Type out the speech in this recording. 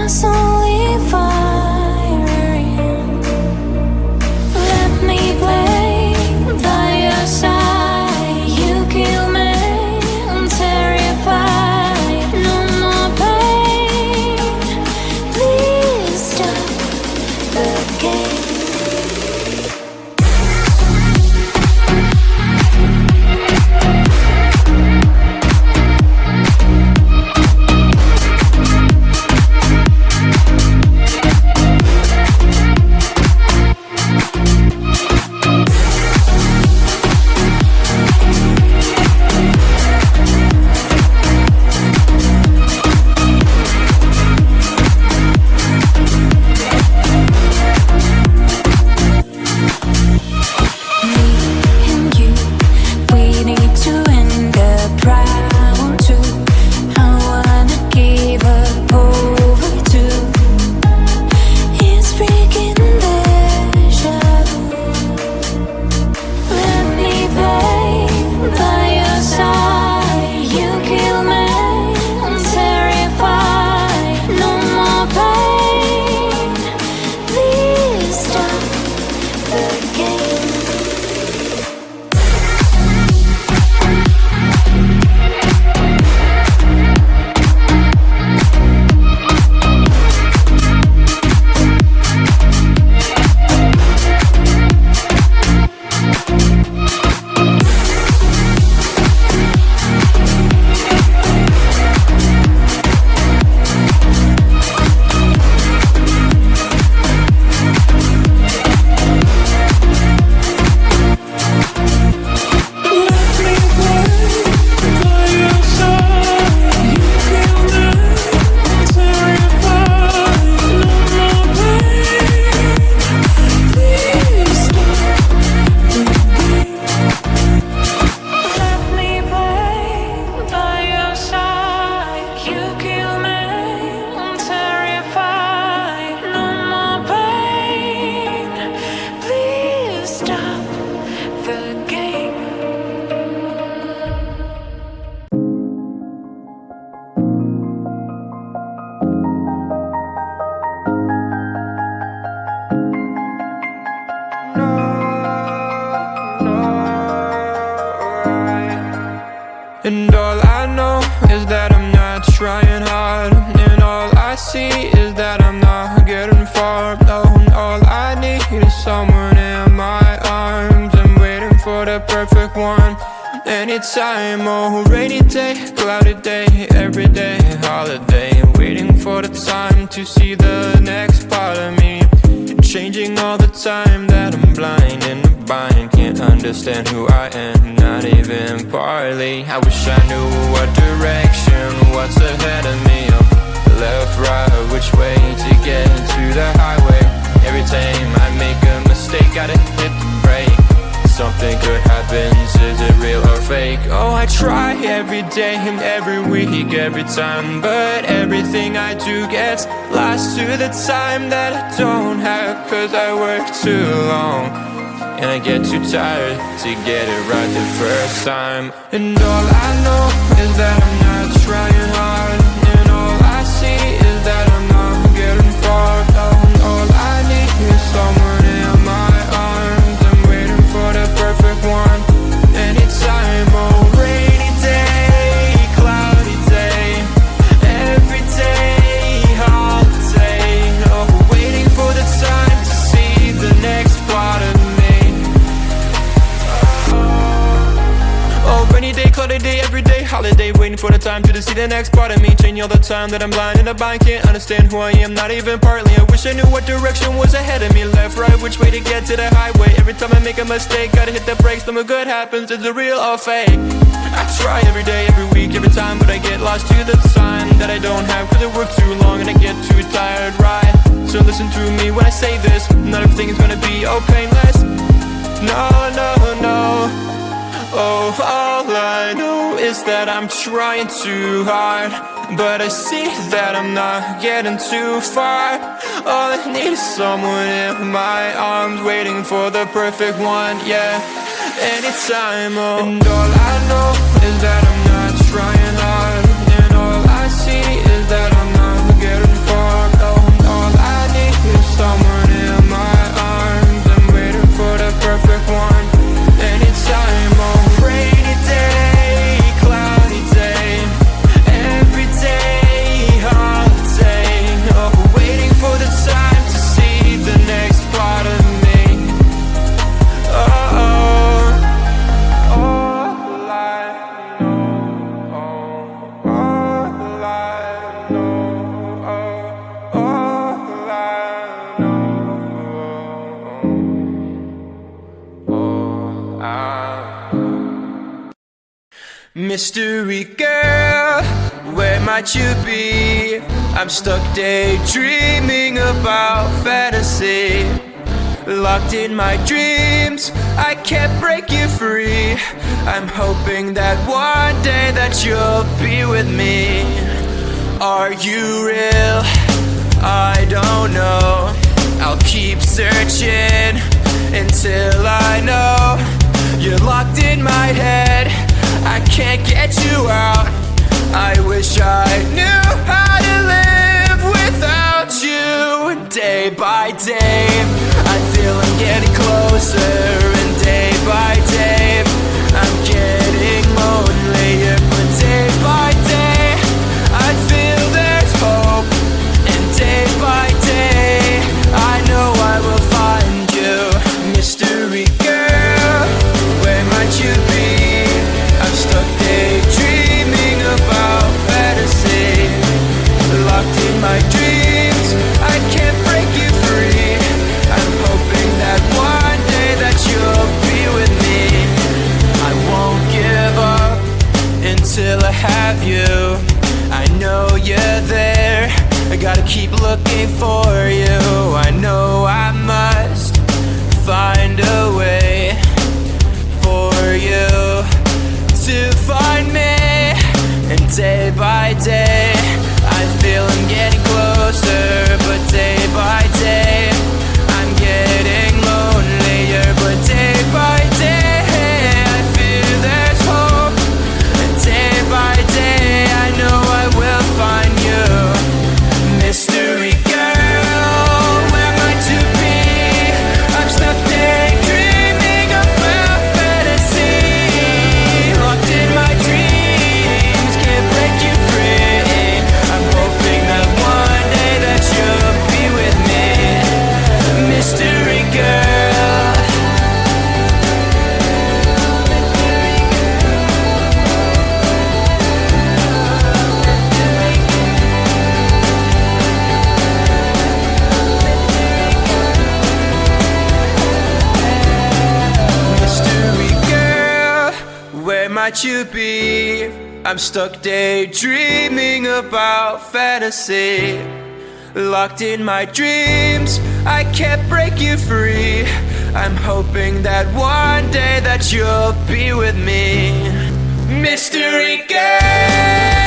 was only firing. Let me play by your side. You kill me, I'm terrified. No more pain. Please stop the game. And all I know is that I'm not trying hard, and all I see is that I'm not getting far. No, all I need is someone in my arms. I'm waiting for the perfect one. Anytime, oh, rainy day, cloudy day, everyday holiday. Waiting for the time to see the next part of me. Changing all the time that I'm blind and blind. Can't understand who I am, not even partly. I wish I knew what direction, what's ahead of me. Left, right, which way to get to the highway. Every time I make a mistake, gotta hit the brake. Something good happens, is it real or fake? Oh, I try every day and every week, every time, but everything I do gets lost to the time that I don't have. Cause I work too long, and I get too tired to get it right the first time. And all I know is that I'm not trying hard, and all I see is that I'm not getting far. And all I need is someone in my arms. I'm waiting for the perfect one. Anytime, oh, rainy day, cloudy day, every day, holiday. Oh, waiting for the time to see the next part of me. Oh, rainy day, cloudy day, every day, holiday. Waiting for the time to see the next part of me. Changing all the time that I'm blind and I can't understand who I am, not even partly. I wish I knew what direction was ahead of me. Left, right, which way to get to the highway. Every time I make a mistake, gotta hit the brakes. Something good happens, is it real or fake? I try every day, every week, every time, but I get lost to the time that I don't have. Cause I work too long and I get too tired, right? So listen to me when I say this. Not everything is gonna be all painless. No, no, no. Oh, all I know is that I'm trying too hard, but I see that I'm not getting too far. All I need is someone in my arms, waiting for the perfect one, yeah. Anytime, oh. And all I know is that I'm not trying hard, and all I see is that I'm not getting far. Mystery girl, where might you be? I'm stuck daydreaming about fantasy. Locked in my dreams, I can't break you free. I'm hoping that one day that you'll be with me. Are you real? I don't know. I'll keep searching until I know. You're locked in my head, I can't get you out. I wish I knew how to live without you. Day by day, I feel I'm getting closer, and day by day, I'm getting lonelier. But day by day, I feel there's hope, and day by day, I know I will find you. Mystery girl, where might you be? I'm stuck daydreaming about fantasy. Locked in my dreams, I can't break you free. I'm hoping that one day that you'll be with me. I won't give up until I have you. I know you're there, I gotta keep looking for you. I know I must find a way for you to find me. And day by day, I feel I'm getting closer. But day by day, I'm getting lonelier. But day by day, I feel there's hope. And day by day, I know I will find you. Mystery girl, where might you be? I'm stuck daydreaming about fantasy. Locked in my dreams, can't break you free. I'm hoping that one day that you'll be with me. Mystery girl. Mystery girl, where might you be? I'm stuck daydreaming about fantasy. Locked in my dreams, I can't break you free. I'm hoping that one day that you'll be with me. Mystery girl.